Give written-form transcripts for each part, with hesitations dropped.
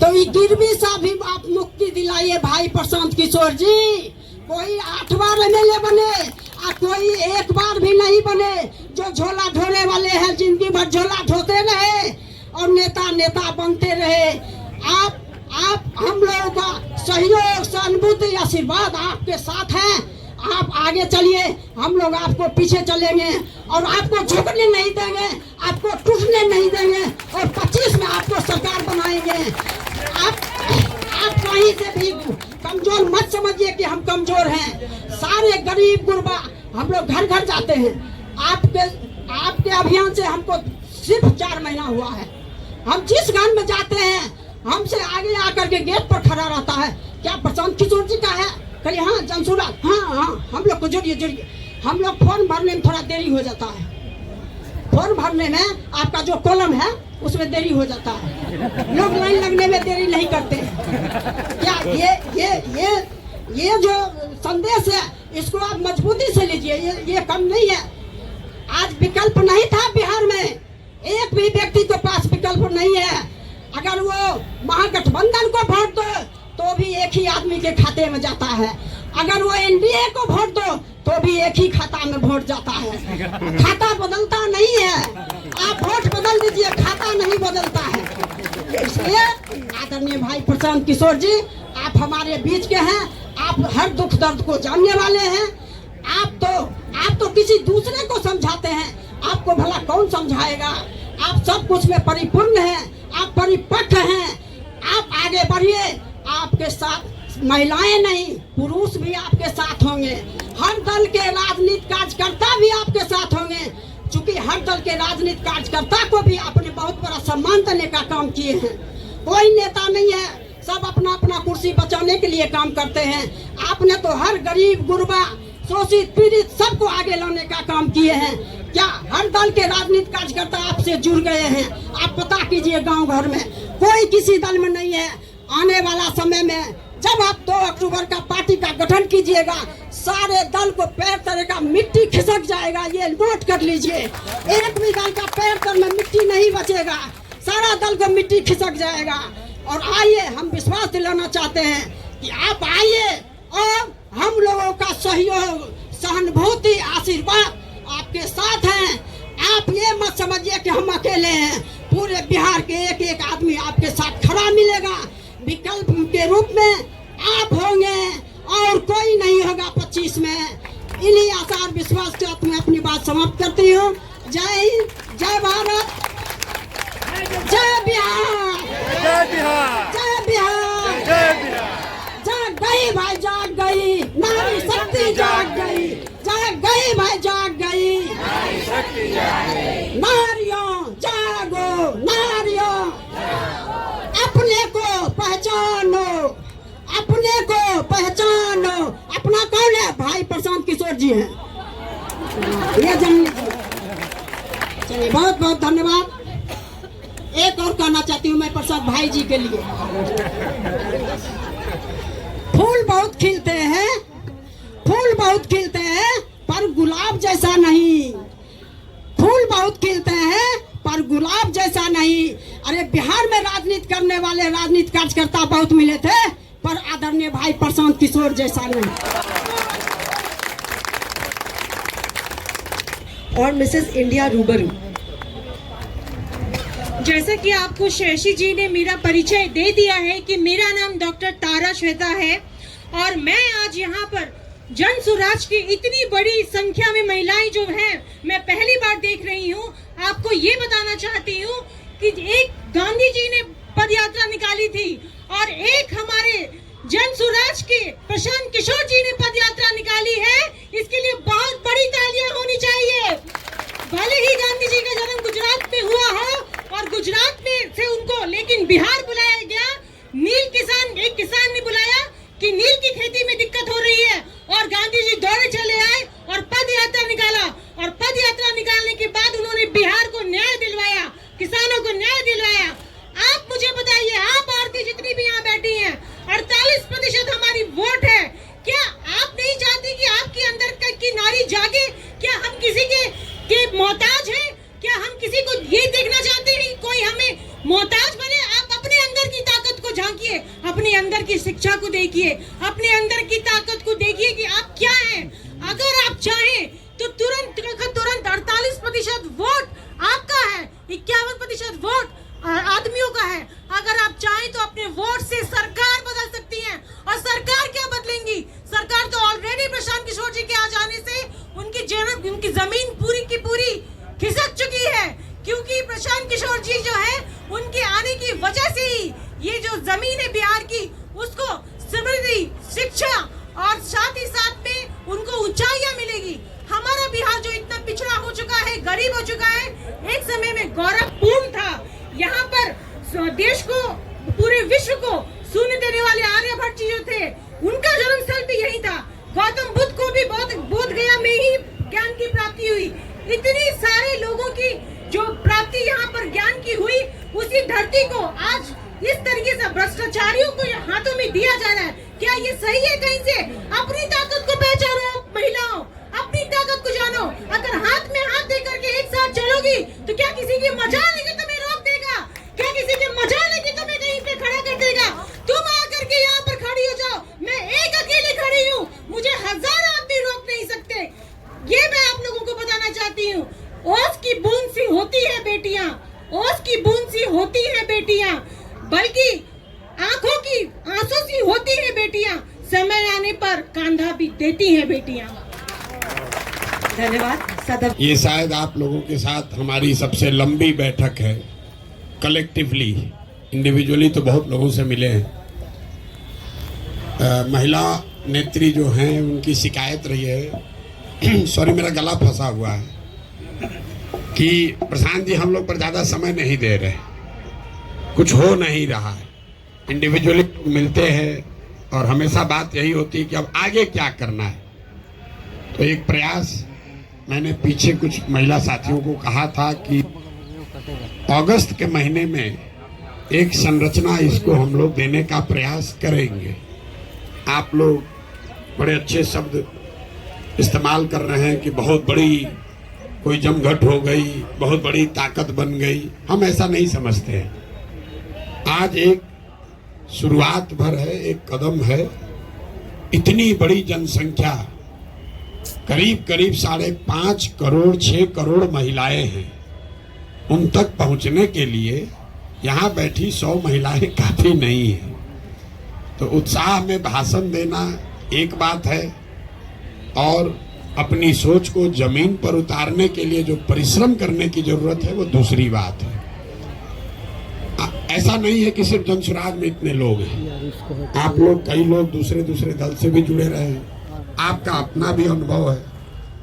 तो ये गिरवी सा भी आप मुक्ति दिलाइए भाई प्रशांत किशोर जी। कोई 8 बार एमएलए बने और कोई 1 बार भी नहीं बने। जो झोला ढोने वाले हैं जिंदगी भर झोला ढोते रहे और नेता नेता बनते रहे। आप हम लोगों का सहयोग सहानुभूति आशीर्वाद आपके साथ है। आप आगे चलिए, हम लोग आपको पीछे चलेंगे और आपको झुकने नहीं देंगे, आपको टूटने नहीं देंगे और 25 में आपको सरकार बनाएंगे। आप कहीं से भी कमजोर मत समझिए कि हम कमजोर हैं। सारे गरीब गुरबा हम लोग घर घर जाते हैं। आपके अभियान से हमको सिर्फ 4 महीना हुआ है। हम जिस गांव में जाते हैं हमसे आगे आकर के गेट पर खड़ा रहता है, क्या प्रशांत किशोर जी का है? कहिए हाँ जनसुरा, हाँ हम लोग को जोड़िए। हम लोग फॉर्म भरने में थोड़ा देरी हो जाता है। फॉर्म भरने में आपका जो कॉलम है उसमें देरी हो जाता है। लोग लाइन लगने में देरी नहीं करते। क्या ये जो संदेश है इसको आप मजबूती से लीजिए। ये कम नहीं है। आज विकल्प नहीं था बिहार में, एक भी व्यक्ति के पास विकल्प नहीं है। अगर वो महागठबंधन को वोट दो तो भी एक ही आदमी के खाते में जाता है। अगर वो एनडीए को वोट दो तो भी एक ही खाता में वोट जाता है। खाता बदलता नहीं है। आप वोट बदल दीजिए, खाता नहीं बदलता है। इसलिए आदरणीय भाई प्रशांत किशोर जी, आप हमारे बीच के हैं। आप हर दुख दर्द को जानने वाले हैं। आप तो किसी दूसरे को समझाते हैं, आपको भला कौन समझाएगा? आप सब कुछ में परिपूर्ण हैं, आप परिपक्व हैं। आप आगे बढ़िए। आपके साथ महिलाएं नहीं, पुरुष भी आपके साथ होंगे। हर दल के राजनीतिक कार्यकर्ता भी आपके साथ होंगे। चूंकि हर दल के राजनीतिक कार्यकर्ता को भी आपने बहुत बड़ा सम्मान देने का काम किए हैं। कोई नेता नहीं है, सब अपना अपना कुर्सी बचाने के लिए काम करते हैं। आपने तो हर गरीब गुरबा शोषित पीड़ित सबको आगे लाने का काम किए हैं। क्या हर दल के राजनीतिक कार्यकर्ता आपसे जुड़ गए हैं? आप पता कीजिए, गांव घर में कोई किसी दल में नहीं है। आने वाला समय में जब आप 2 अक्टूबर का पार्टी का गठन कीजिएगा, सारे दल को पैर तले का मिट्टी खिसक जाएगा। ये नोट कर लीजिए। एक भी दल का पैर तल में मिट्टी नहीं बचेगा, सारा दल को मिट्टी खिसक जाएगा। और आइए, हम विश्वास दिलाना चाहते हैं कि आप आइए और हम लोगों का सहयोग सहानुभूति आशीर्वाद आपके साथ हैं। आप ये मत समझिए कि हम अकेले हैं। पूरे बिहार के एक एक आदमी आपके साथ खड़ा मिलेगा। विकल्प के रूप में आप होंगे और कोई नहीं होगा 25 में। इन्हीं आसार विश्वास के साथ मैं अपनी बात समाप्त करती हूँ। जय हिंद, जय भारत, जय बिहार, जय बिहार, जय बिहार, जय बिहार। जाग गई भाई, जाग गई, नारी शक्ति जाग गई। जाग गई भाई, जाग गई, नारी शक्ति जाग गई। नारियों जागो, नारियों अपने को पहचानो, अपने को पहचानो। अपना कौन है? भाई प्रशांत किशोर जी हैं। ये जान लीजिए। चलिए, बहुत बहुत धन्यवाद। एक और कहना चाहती हूँ मैं प्रसाद भाई जी के लिए। फूल बहुत खिलते हैं, फूल बहुत खिलते हैं, पर गुलाब जैसा नहीं। फूल बहुत खिलते हैं पर गुलाब जैसा नहीं। अरे बिहार में राजनीति करने वाले राजनीतिक कार्यकर्ता बहुत मिले थे, पर आदरणीय भाई प्रशांत किशोर जैसा नहीं। और मिसेस इंडिया रूबरू। जैसा कि आपको शशि जी ने मेरा परिचय दे दिया है कि मेरा नाम डॉक्टर तारा श्वेता है और मैं आज यहाँ पर जन स्वराज की इतनी बड़ी संख्या में महिलाएं जो हैं मैं पहली बार देख रही हूँ। आपको ये बताना चाहती हूँ कि एक गांधी जी ने पदयात्रा निकाली थी और एक हमारे जन स्वराज के प्रशांत किशोर जी ने पदयात्रा निकाली है। इसके लिए बहुत बड़ी तालियां होनी चाहिए। भले ही गांधी जी का जन्म गुजरात में हुआ हो और गुजरात में से उनको लेकिन बिहार बुलाया गया। नील किसान, एक किसान ने बुलाया कि नील की खेती में दिक्कत हो रही है और गांधी जी दौड़े चले आए और पद यात्रा निकाला और पद यात्रा निकालने के बाद उन्होंने बिहार को न्याय दिलवाया, किसानों को न्याय दिलवाया। आप मुझे बताइए, आप औरतें जितनी भी यहाँ बैठी हैं, 48% हमारी वोट है। क्या आप नहीं चाहती कि आपके अंदर की नारी जागे? क्या हम किसी के मोहताज हैं? क्या हम किसी को ये देखना चाहते हैं कोई हमें मोहताज बने? आप अपने अंदर की शिक्षा को देखिए, अपने अंदर की ताकत को देखिए कि आप क्या हैं। अगर आप चाहें तो तुरंत 48% वोट आपका है, 51% वोट आदमियों का है। अगर आप चाहें तो अपने वोट से सरकार बदल सकती हैं। और सरकार क्या बदलेंगी? सरकार तो ऑलरेडी प्रशांत किशोर जी के आ जाने से उनकी जमीन पूरी की पूरी खिसक चुकी है, क्योंकि प्रशांत किशोर जी जो है उनके आने की वजह से ही ये जो जमीन है बिहार की, उसको समृद्धि, शिक्षा और साथ ही साथ में उनको ऊंचाइयां मिलेगी। हमारा बिहार जो इतना पिछड़ा हो चुका है, गरीब हो चुका है, एक समय में गौरवपूर्ण था। यहाँ पर देश को, पूरे विश्व को शून्य देने वाले आर्यभट्ट जी जो थे, उनका जन्मस्थल भी यही था। गौतम बुद्ध को भी बोध गया में ही ज्ञान की प्राप्ति हुई। इतनी सारे लोगों की जो प्राप्ति यहाँ पर ज्ञान की हुई, उसी धरती को आज इस तरीके से भ्रष्टाचारियों को हाथों में दिया जा रहा है। क्या ये सही है? कहीं से अपनी ताकत को पहचानो महिलाओं, अपनी ताकत को जानो। अगर हाथ में हाथ दे करके एक साथ चलोगी तो क्या किसी की मजाल लेके तुम्हें रोक देगा? क्या किसी की मजाल लेके तुम्हें कहीं पे खड़ा कर देगा? तुम आकर के यहाँ पर खड़ी हो जाओ, मैं एक अकेले खड़ी हूँ, मुझे 1000 आदमी रोक नहीं सकते। ये मैं आप लोगों को बताना चाहती हूँ। ओस की बूंद सी होती है बेटियां, ओस की बूंद सी होती है बेटियां, बल्कि आंखों की आंसू सी होती है बेटियां, समय आने पर कांधा भी देती है बेटियां। धन्यवाद सदन। ये शायद आप लोगों के साथ हमारी सबसे लंबी बैठक है कलेक्टिवली। इंडिविजुअली तो बहुत लोगों से मिले हैं। महिला नेत्री जो हैं उनकी शिकायत रही है सॉरी मेरा गला फंसा हुआ है कि प्रशांत जी हम लोग पर ज़्यादा समय नहीं दे रहे, कुछ हो नहीं रहा है। इंडिविजुअली मिलते हैं और हमेशा बात यही होती है कि अब आगे क्या करना है। तो एक प्रयास मैंने पीछे कुछ महिला साथियों को कहा था कि अगस्त के महीने में एक संरचना इसको हम लोग देने का प्रयास करेंगे। आप लोग बड़े अच्छे शब्द इस्तेमाल कर रहे हैं कि बहुत बड़ी कोई जमघट हो गई, बहुत बड़ी ताकत बन गई। हम ऐसा नहीं समझते हैं। आज एक शुरुआत भर है, एक कदम है। इतनी बड़ी जनसंख्या, करीब करीब 5.5 करोड़ 6 करोड़ महिलाएं हैं। उन तक पहुंचने के लिए यहाँ बैठी 100 महिलाएं काफी नहीं है। तो उत्साह में भाषण देना एक बात है, और अपनी सोच को जमीन पर उतारने के लिए जो परिश्रम करने की जरूरत है वो दूसरी बात है। ऐसा नहीं है कि सिर्फ जनसुराज में इतने लोग हैं। आप लोग, कई लोग दूसरे दल से भी जुड़े रहे हैं। आपका अपना भी अनुभव है,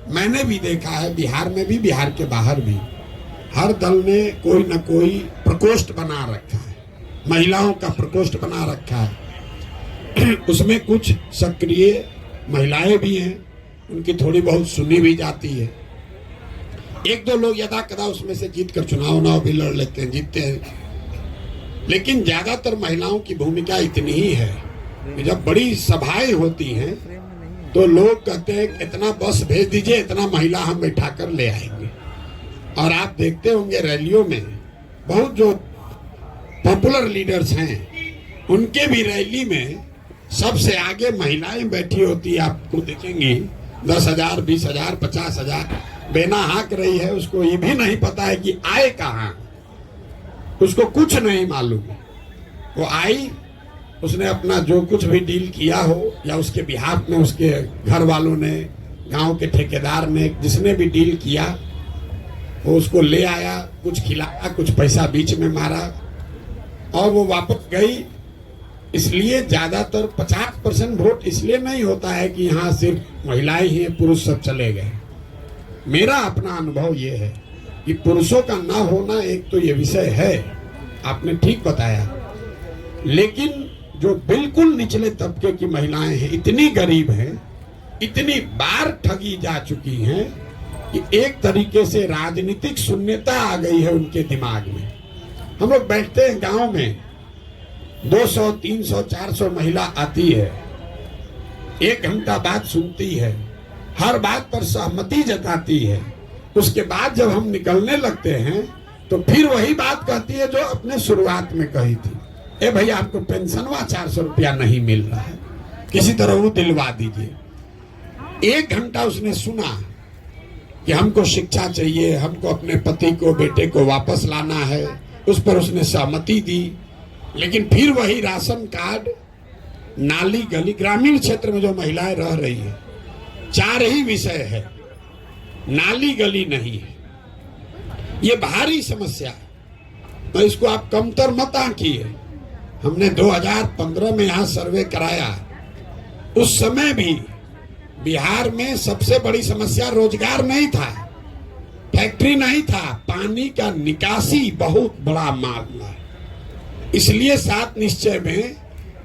मैंने भी देखा है बिहार में भी, बिहार के बाहर भी। हर दल ने कोई न कोई प्रकोष्ठ बना रखा है, महिलाओं का प्रकोष्ठ बना रखा है। उसमें कुछ सक्रिय महिलाएं भी हैं, उनकी थोड़ी बहुत सुनी भी जाती है। एक दो लोग यदा कदा उसमें से जीत कर चुनाव भी लड़ लेते हैं, जीतते हैं। लेकिन ज्यादातर महिलाओं की भूमिका इतनी ही है कि जब बड़ी सभाएं होती हैं तो लोग कहते हैं इतना बस भेज दीजिए, इतना महिला हम बैठा कर ले आएंगे। और आप देखते होंगे रैलियों में बहुत जो पॉपुलर लीडर्स हैं उनके भी रैली में सबसे आगे महिलाएं बैठी होती है। आपको देखेंगी 10,000 20,000 50,000 बेना हाँक रही है, उसको ये भी नहीं पता है कि आए कहाँ, उसको कुछ नहीं मालूम। वो आई, उसने अपना जो कुछ भी डील किया हो या उसके बिहाफ में उसके घर वालों ने, गांव के ठेकेदार ने, जिसने भी डील किया वो उसको ले आया, कुछ खिलाया, कुछ पैसा बीच में मारा और वो वापस गई। इसलिए ज्यादातर 50% वोट इसलिए नहीं होता है कि यहाँ सिर्फ महिलाएं ही हैं, पुरुष सब चले गए। मेरा अपना अनुभव ये है कि पुरुषों का ना होना एक तो ये विषय है, आपने ठीक बताया, लेकिन जो बिल्कुल निचले तबके की महिलाएं हैं, इतनी गरीब हैं, इतनी बार ठगी जा चुकी हैं कि एक तरीके से राजनीतिक शून्यता आ गई है उनके दिमाग में। हम लोग बैठते हैं गांव में, 200 300 400 महिला आती है, 1 घंटा बात सुनती है, हर बात पर सहमति जताती है। उसके बाद जब हम निकलने लगते हैं तो फिर वही बात कहती है जो अपने शुरुआत में कही थी। ए भैया हमको पेंशनवा 400 रुपया नहीं मिल रहा है, किसी तरह वो दिलवा दीजिए। 1 घंटा उसने सुना कि हमको शिक्षा चाहिए, हमको अपने पति को, बेटे को वापस लाना है, उस पर उसने सहमति दी। लेकिन फिर वही राशन कार्ड, नाली गली, ग्रामीण क्षेत्र में जो महिलाएं रह रही है, 4 ही विषय है, नाली गली नहीं है। ये भारी समस्या है, तो इसको आप कमतर मत आंकिए। हमने 2015 में यहाँ सर्वे कराया, उस समय भी बिहार में सबसे बड़ी समस्या रोजगार नहीं था, फैक्ट्री नहीं था, पानी का निकासी बहुत बड़ा मामला है। इसलिए 7 निश्चय में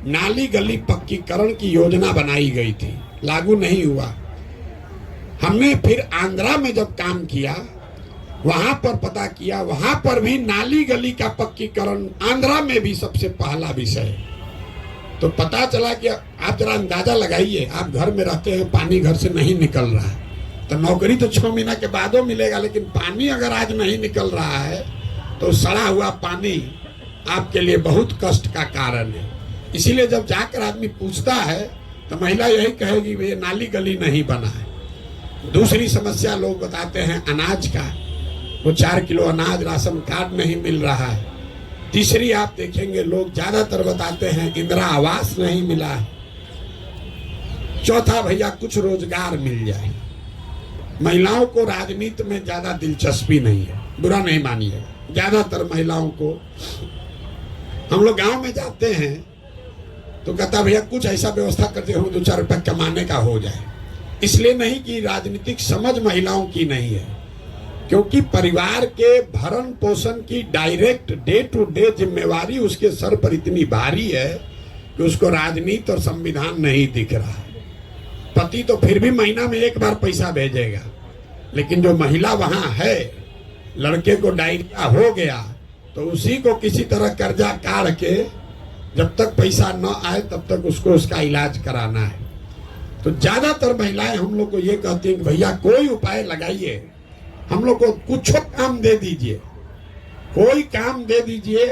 नाली गली पक्कीकरण की योजना बनाई गई थी, लागू नहीं हुआ। हमने फिर आंध्रा में जब काम किया, वहां पर पता किया, वहां पर भी नाली गली का पक्कीकरण आंध्रा में भी सबसे पहला विषय। तो पता चला कि आप जरा अंदाजा लगाइए, आप घर में रहते हैं, पानी घर से नहीं निकल रहा है, तो नौकरी तो 6 महीना के बाद मिलेगा, लेकिन पानी अगर आज नहीं निकल रहा है तो सड़ा हुआ पानी आपके लिए बहुत कष्ट का कारण है। इसीलिए जब जाकर आदमी पूछता है तो महिला यही कहेगी ये नाली गली नहीं बना है। दूसरी समस्या लोग बताते हैं अनाज का, वो 4 किलो अनाज राशन कार्ड नहीं मिल रहा है। तीसरी आप देखेंगे लोग ज्यादातर बताते हैं इंदिरा आवास नहीं मिला है। चौथा भैया कुछ रोजगार मिल जाए। महिलाओं को राजनीति में ज्यादा दिलचस्पी नहीं है, बुरा नहीं मानिए, ज्यादातर महिलाओं को। हम लोग गांव में जाते हैं तो कहता भैया कुछ ऐसा व्यवस्था करते हो 2-4 रुपया कमाने का हो जाए। इसलिए नहीं कि राजनीतिक समझ महिलाओं की नहीं है, क्योंकि परिवार के भरण पोषण की डायरेक्ट डे टू डे जिम्मेवारी उसके सर पर इतनी भारी है कि उसको राजनीति और संविधान नहीं दिख रहा है। पति तो फिर भी महीना में 1 बार पैसा भेजेगा, लेकिन जो महिला वहां है, लड़के को डायरिया हो गया तो उसी को किसी तरह कर्जा काढ़ के जब तक पैसा न आए तब तक उसको उसका इलाज कराना है। तो ज्यादातर महिलाएं हम लोग को ये कहती हैं कि भैया कोई उपाय लगाइए, हम लोग को कुछ काम दे दीजिए, कोई काम दे दीजिए,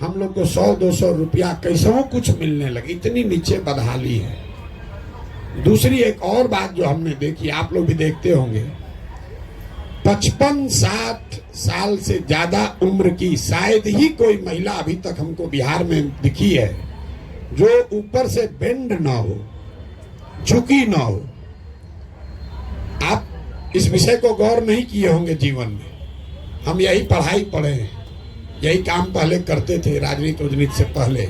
हम लोग को 100-200 रुपया कैसे कुछ मिलने लगे। इतनी नीचे बदहाली है। दूसरी एक और बात जो हमने देखी, आप लोग भी देखते होंगे, 55-60 साल से ज्यादा उम्र की शायद ही कोई महिला अभी तक हमको बिहार में दिखी है जो ऊपर से बेंड ना हो, झुकी ना हो। आप इस विषय को गौर नहीं किए होंगे जीवन में। हम यही पढ़ाई पढ़े हैं, यही काम पहले करते थे राजनीति से पहले।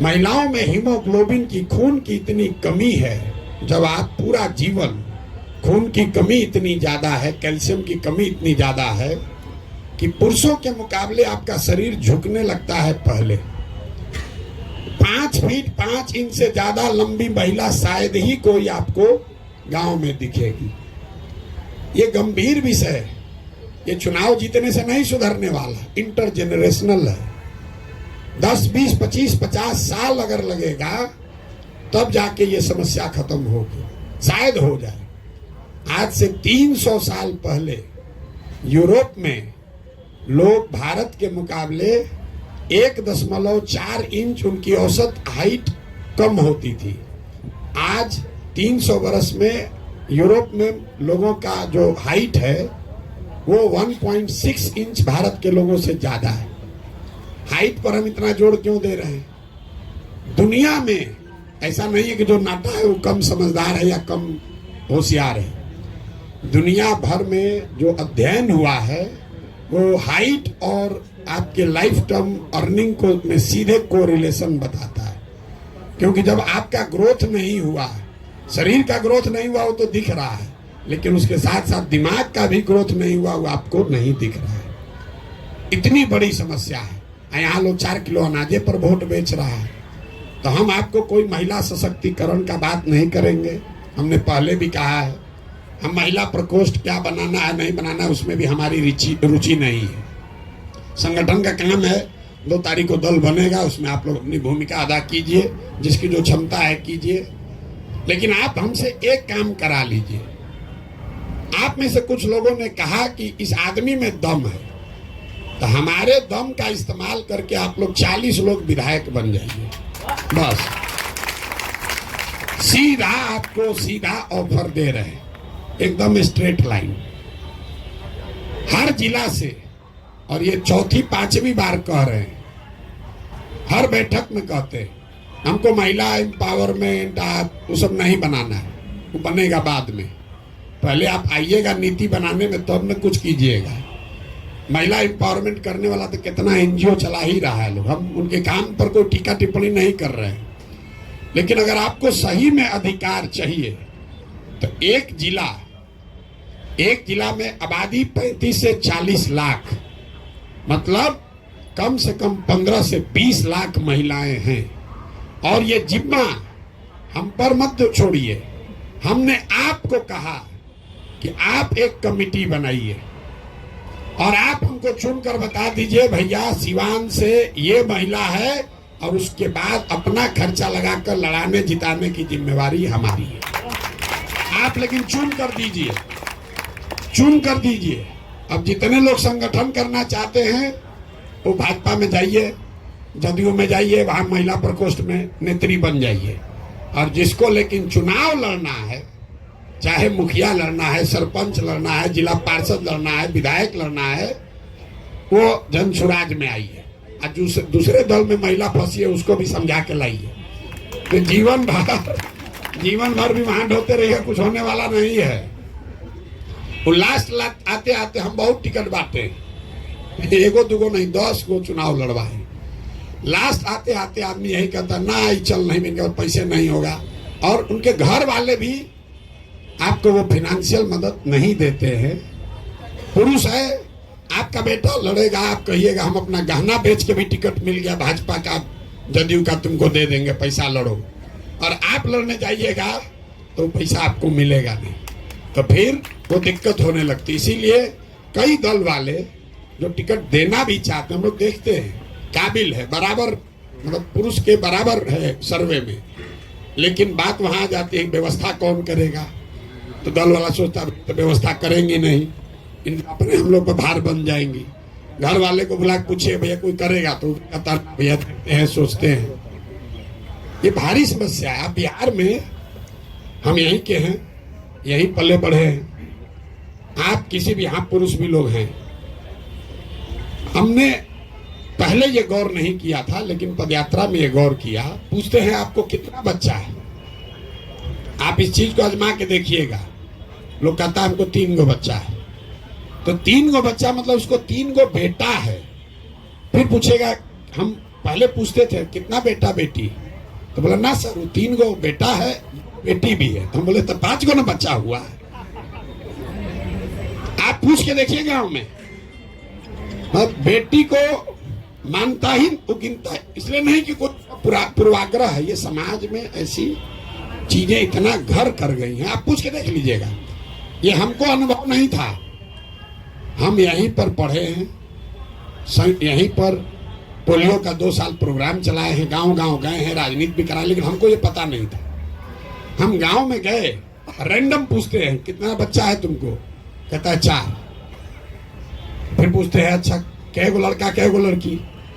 महिलाओं में हीमोग्लोबिन की, खून की इतनी कमी है, जब आप पूरा जीवन खून की कमी इतनी ज्यादा है, कैल्शियम की कमी इतनी ज्यादा है कि पुरुषों के मुकाबले आपका शरीर झुकने लगता है। पहले 5 फीट 5 इंच से ज्यादा लंबी महिला शायद ही कोई आपको गांव में दिखेगी। ये गंभीर विषय है, ये चुनाव जीतने से नहीं सुधरने वाला, इंटरजेनरेशनल है। 10, 20, 25, 50 साल अगर लगेगा तब जाके ये समस्या खत्म होगी, शायद हो जाए। आज से 300 साल पहले यूरोप में लोग भारत के मुकाबले 1.4 इंच उनकी औसत हाइट कम होती थी। आज 300 वर्ष में यूरोप में लोगों का जो हाइट है वो 1.6 इंच भारत के लोगों से ज्यादा है। हाइट पर हम इतना जोर क्यों दे रहे हैं? दुनिया में ऐसा नहीं है कि जो नाटा है वो कम समझदार है या कम होशियार है। दुनिया भर में जो अध्ययन हुआ है वो हाइट और आपके लाइफ टर्म अर्निंग को में सीधे कोरिलेशन बताता है। क्योंकि जब आपका ग्रोथ नहीं हुआ, शरीर का ग्रोथ नहीं हुआ, वो तो दिख रहा है, लेकिन उसके साथ साथ दिमाग का भी ग्रोथ नहीं हुआ, वो आपको नहीं दिख रहा है। इतनी बड़ी समस्या है। यहाँ लोग 4 किलो अनाजे पर वोट बेच रहा है। तो हम आपको कोई महिला सशक्तिकरण का बात नहीं करेंगे। हमने पहले भी कहा है, हम महिला प्रकोष्ठ क्या बनाना है नहीं बनाना है उसमें भी हमारी रुचि नहीं है। संगठन का काम है, 2 तारीख को दल बनेगा, उसमें आप लोग अपनी भूमिका अदा कीजिए, जिसकी जो क्षमता है कीजिए। लेकिन आप हमसे एक काम करा लीजिए। आप में से कुछ लोगों ने कहा कि इस आदमी में दम है, तो हमारे दम का इस्तेमाल करके आप लोग 40 लोग विधायक बन जाइए, बस। सीधा आपको सीधा ऑफर दे रहे हैं, एकदम स्ट्रेट लाइन, हर जिला से। और ये चौथी पांचवी बार कह रहे हैं, हर बैठक में कहते हैं हमको महिला एम्पावरमेंट वो सब नहीं बनाना है, वो बनेगा बाद में, पहले आप आइएगा नीति बनाने में, तब में कुछ कीजिएगा। महिला एम्पावरमेंट करने वाला तो कितना एनजीओ चला ही रहा है लोग, हम उनके काम पर कोई टीका टिप्पणी नहीं कर रहे हैं। लेकिन अगर आपको सही में अधिकार चाहिए तो एक जिला में आबादी 35 से 40 लाख, मतलब कम से कम 15 से 20 लाख महिलाएं हैं। और ये जिम्मा हम पर मत छोड़िए, हमने आपको कहा कि आप एक कमेटी बनाइए और आप हमको चुनकर बता दीजिए भैया सिवान से ये महिला है, और उसके बाद अपना खर्चा लगाकर लड़ाने जिताने की जिम्मेवारी हमारी है। आप लेकिन चुन कर दीजिए। अब जितने लोग संगठन करना चाहते हैं वो भाजपा में जाइए, जदयू में जाइए, वहां महिला प्रकोष्ठ में नेत्री बन जाइए। और जिसको लेकिन चुनाव लड़ना है, चाहे मुखिया लड़ना है, सरपंच लड़ना है, जिला पार्षद लड़ना है, विधायक लड़ना है, वो जन स्वराज में आइए। और दूसरे दल में महिला फंसी है उसको भी समझा के लाइए। तो जीवन भर भी वहां ढोते रहिए, कुछ होने वाला नहीं है। वो लास्ट आते आते हम बहुत टिकट बांटे, एगो दुगो नहीं 10 गो चुनाव लड़वाए। लास्ट आते आते आदमी यही कहता ना चल नहीं मिलेगा और पैसे नहीं होगा। और उनके घर वाले भी आपको वो फाइनेंशियल मदद नहीं देते हैं। पुरुष है, आपका बेटा लड़ेगा, आप कहिएगा हम अपना गहना बेच के भी टिकट मिल गया भाजपा का, जदयू का, तुमको दे देंगे, पैसा लड़ो। और आप लड़ने जाइएगा तो पैसा आपको मिलेगा नहीं, तो फिर वो दिक्कत होने लगती। इसीलिए कई दल वाले जो टिकट देना भी चाहते हैं, हम लोग देखते हैं काबिल है, बराबर, मतलब पुरुष के बराबर है सर्वे में, लेकिन बात वहां जाती है व्यवस्था कौन करेगा। तो दल वाला सोचता तो व्यवस्था करेंगे नहीं, इन अपने हम लोग पर भार बन जाएंगी। घर वाले को बुला के पूछिए भैया कोई करेगा, तो कहता भैया देखते हैं, सोचते हैं। ये भारी समस्या है। बिहार में हम यहीं के हैं, यहीं पले बढ़े हैं। आप किसी भी, यहाँ पुरुष भी लोग हैं। हमने पहले ये गौर नहीं किया था, लेकिन पदयात्रा में ये गौर किया। पूछते हैं आपको कितना बच्चा है, आप इस चीज को आजमा के देखिएगा। लोग कहता है हमको 3 गो बच्चा है, तो 3 गो बच्चा मतलब उसको 3 गो बेटा है। फिर पूछेगा, हम पहले पूछते थे कितना बेटा बेटी, तो बोला ना सर वो 3 गो बेटा है, बेटी भी है। तो हम बोले तो 5 गो ना बच्चा हुआ है। आप पूछ के देखिए गांव में, बेटी को मानता ही वो गिनता है, इसलिए नहीं कि कोई पूर्वाग्रह है। ये समाज में ऐसी चीजें इतना घर कर गई हैं, आप पूछ के देख लीजिएगा। ये हमको अनुभव नहीं था, हम यहीं पर पढ़े हैं, यहीं पर पोलियो का 2 साल प्रोग्राम चलाए हैं, गांव गांव गए हैं, राजनीति भी कराए, लेकिन हमको ये पता नहीं था। हम गांव में गए, रैंडम पूछते हैं कितना बच्चा है तुमको, कहता है 4। फिर पूछते हैं अच्छा कै गो लड़का कै गो लड़की,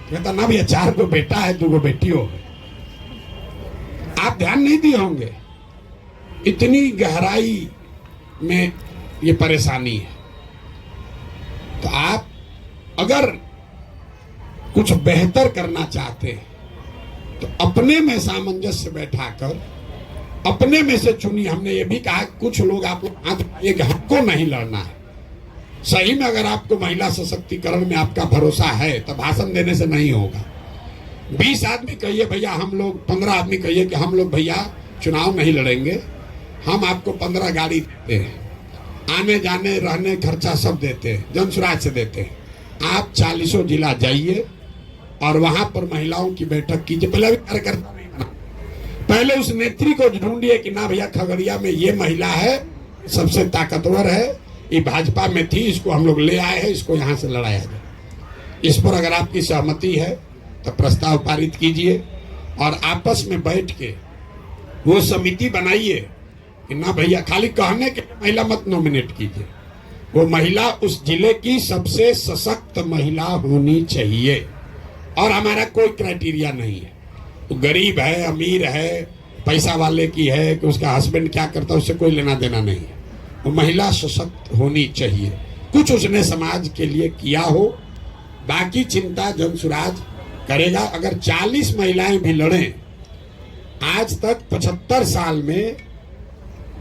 कहता ना भैया 4 गो बेटा है 2 गो बेटी हो। आप ध्यान नहीं दिए होंगे, इतनी गहराई में ये परेशानी है। तो आप अगर कुछ बेहतर करना चाहते हैं तो अपने में सामंजस्य बैठाकर अपने में से चुनिए। हमने ये भी कहा कुछ लोग आप लोग हाथ उठाइए कि हमको नहीं लड़ना है। सही में अगर आपको महिला सशक्तिकरण में आपका भरोसा है तो भाषण देने से नहीं होगा। 20 आदमी कहिए भैया हम लोग, 15 आदमी कहिए कि हम लोग भैया चुनाव नहीं लड़ेंगे, हम आपको 15 गाड़ी देते हैं, आने जाने रहने खर्चा सब देते हैं, जन स्वराज से देते हैं। आप 40 जिला जाइए और वहां पर महिलाओं की बैठक कीजिए। पहले भी कार्यकर्ता नहीं बना, पहले उस नेत्री को ढूंढिए कि ना भैया खगड़िया में ये महिला है, सबसे ताकतवर है, ये भाजपा में थी, इसको हम लोग ले आए हैं, इसको यहाँ से लड़ाया जाए। इस पर अगर आपकी सहमति है तो प्रस्ताव पारित कीजिए और आपस में बैठ के वो समिति बनाइए कि ना भैया खाली कहने के महिला मत नॉमिनेट कीजिए, वो महिला उस जिले की सबसे सशक्त महिला होनी चाहिए। और हमारा कोई क्राइटेरिया नहीं है, तो गरीब है, अमीर है, पैसा वाले की है, कि उसका हस्बैंड क्या करता है, उससे कोई लेना देना नहीं है। वो महिला सशक्त होनी चाहिए, कुछ उसने समाज के लिए किया हो, बाकी चिंता जनसुराज करेगा। अगर 40 महिलाएं भी लड़ें, आज तक 75 साल में